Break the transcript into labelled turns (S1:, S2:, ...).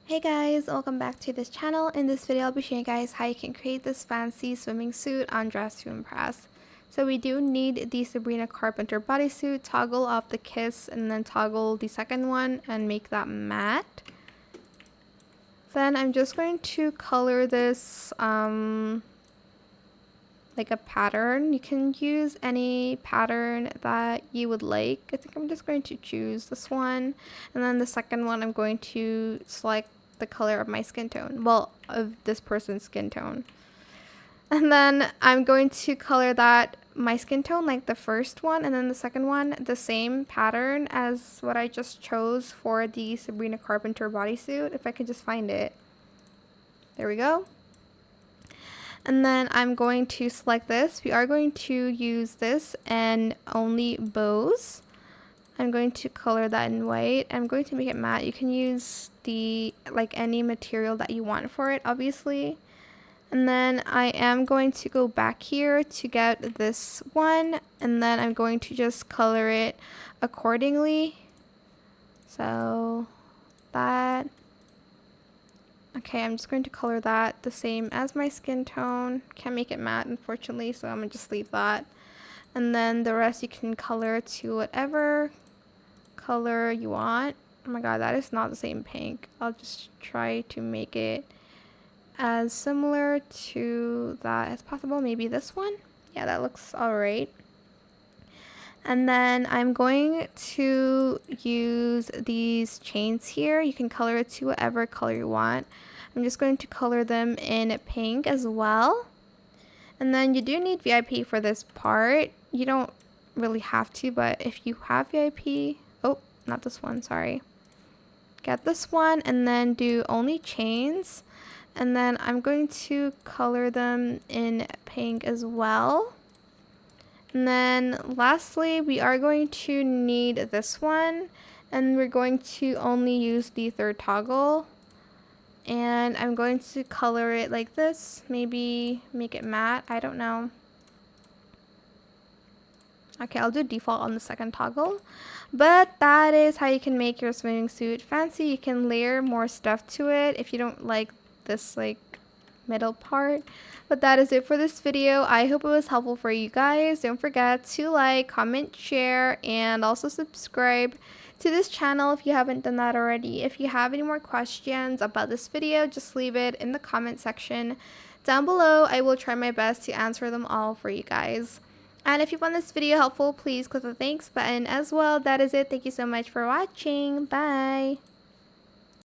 S1: Hey guys, welcome back to this channel. In this video I'll be showing you guys how you can create this fancy swimming suit on Dress to Impress. So we do need the Sabrina Carpenter bodysuit, toggle off the kiss and then toggle the second one and make that matte. Then I'm just going to color this like a pattern. You can use any pattern that you would like. I think I'm just going to choose this one, and then the second one I'm going to select the color of my skin tone, well, of this person's skin tone, and then I'm going to color that my skin tone like the first one, and then the second one the same pattern as what I just chose for the Sabrina Carpenter bodysuit. If I could just find it. There we go. And then I'm going to select this. We are going to use this and only bows. I'm going to color that in white. I'm going to make it matte. You can use any material that you want for it, obviously. And then I am going to go back here to get this one, and then I'm going to just color it accordingly. So that. Okay, I'm just going to color that the same as my skin tone. Can't make it matte, unfortunately, so I'm going to just leave that. And then the rest you can color to whatever color you want. Oh my god, that is not the same pink. I'll just try to make it as similar to that as possible. Maybe this one? Yeah, that looks alright. And then I'm going to use these chains here. You can color it to whatever color you want. I'm just going to color them in pink as well. And then you do need VIP for this part. You don't really have to, but if you have VIP, oh, not this one, sorry. Get this one and then do only chains. And then I'm going to color them in pink as well. And then lastly, we are going to need this one, and we're going to only use the third toggle. And I'm going to color it like this, maybe make it matte, I don't know. Okay, I'll do default on the second toggle. But that is how you can make your swimming suit fancy. You can layer more stuff to it if you don't like this middle part. But that is it for this video. I hope it was helpful for you guys. Don't forget to like, comment, share, and also subscribe to this channel if you haven't done that already. If you have any more questions about this video, just leave it in the comment section down below. I will try my best to answer them all for you guys. And if you found this video helpful, please click the thanks button as well. That is it. Thank you so much for watching. Bye.